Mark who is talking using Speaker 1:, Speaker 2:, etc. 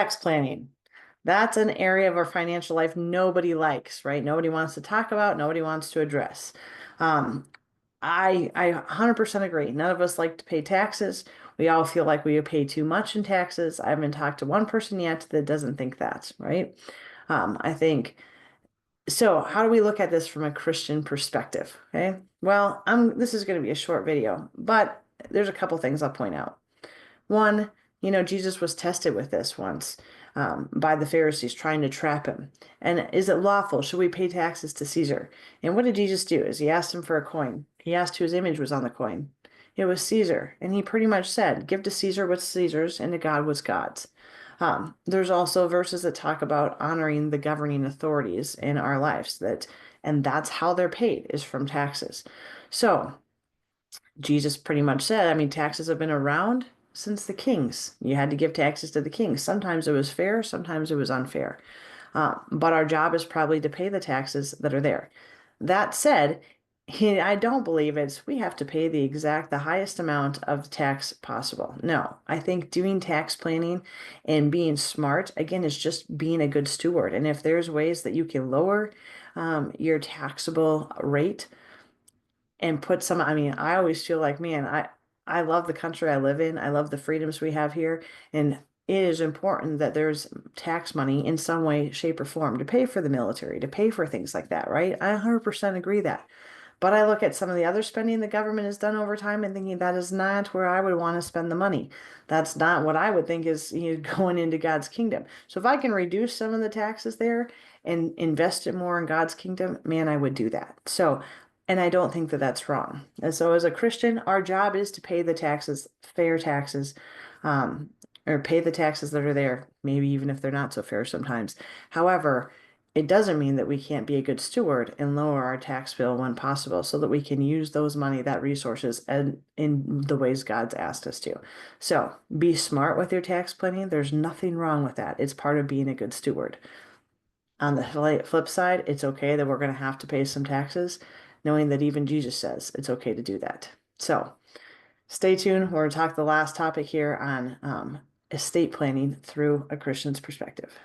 Speaker 1: Tax planning. That's an area of our financial life nobody likes, right? Nobody wants to talk about, nobody wants to address. Um, I 100% agree. None of us like to pay taxes. We all feel like we pay too much in taxes. I haven't talked to one person yet that doesn't think that, right? I think so. How do we look at this from a Christian perspective? Okay. Well, this is going to be a short video, but there's a couple things I'll point out. One, Jesus was tested with this once by the Pharisees trying to trap him. And is it lawful? Should we pay taxes to Caesar? And what did Jesus do? Is he asked him for a coin. He asked whose image was on the coin. It was Caesar. And he pretty much said, give to Caesar what's Caesar's and to God what's God's. There's also verses that talk about honoring the governing authorities in our lives and that's how they're paid is from taxes. So Jesus pretty much said, I mean, taxes have been around since the kings. You had to give taxes to the kings. Sometimes it was fair, sometimes it was unfair. But our job is probably to pay the taxes that are there. That said, I don't believe we have to pay the highest amount of tax possible. No, I think doing tax planning and being smart, again, is just being a good steward. And if there's ways that you can lower your taxable rate, and put some, I mean, I always feel like, man, I love the country I live in. I love the freedoms we have here. And it is important that there's tax money in some way, shape, or form to pay for the military, to pay for things like that, right? I 100% agree that. But I look at some of the other spending the government has done over time and thinking that is not where I would want to spend the money. That's not what I would think is going into God's kingdom. So if I can reduce some of the taxes there and invest it more in God's kingdom, man, I would do that. So, and I don't think that that's wrong. And so as a Christian, our job is to pay the taxes, fair taxes, um, or pay the taxes that are there, maybe even if they're not so fair sometimes. However, it doesn't mean that we can't be a good steward and lower our tax bill when possible so that we can use those money, that resources, and in the ways God's asked us to. So be smart with your tax planning. There's nothing wrong with that. It's part of being a good steward. On the flip side, it's okay that we're going to have to pay some taxes, knowing that even Jesus says it's okay to do that. So stay tuned. We're going to talk the last topic here on estate planning through a Christian's perspective.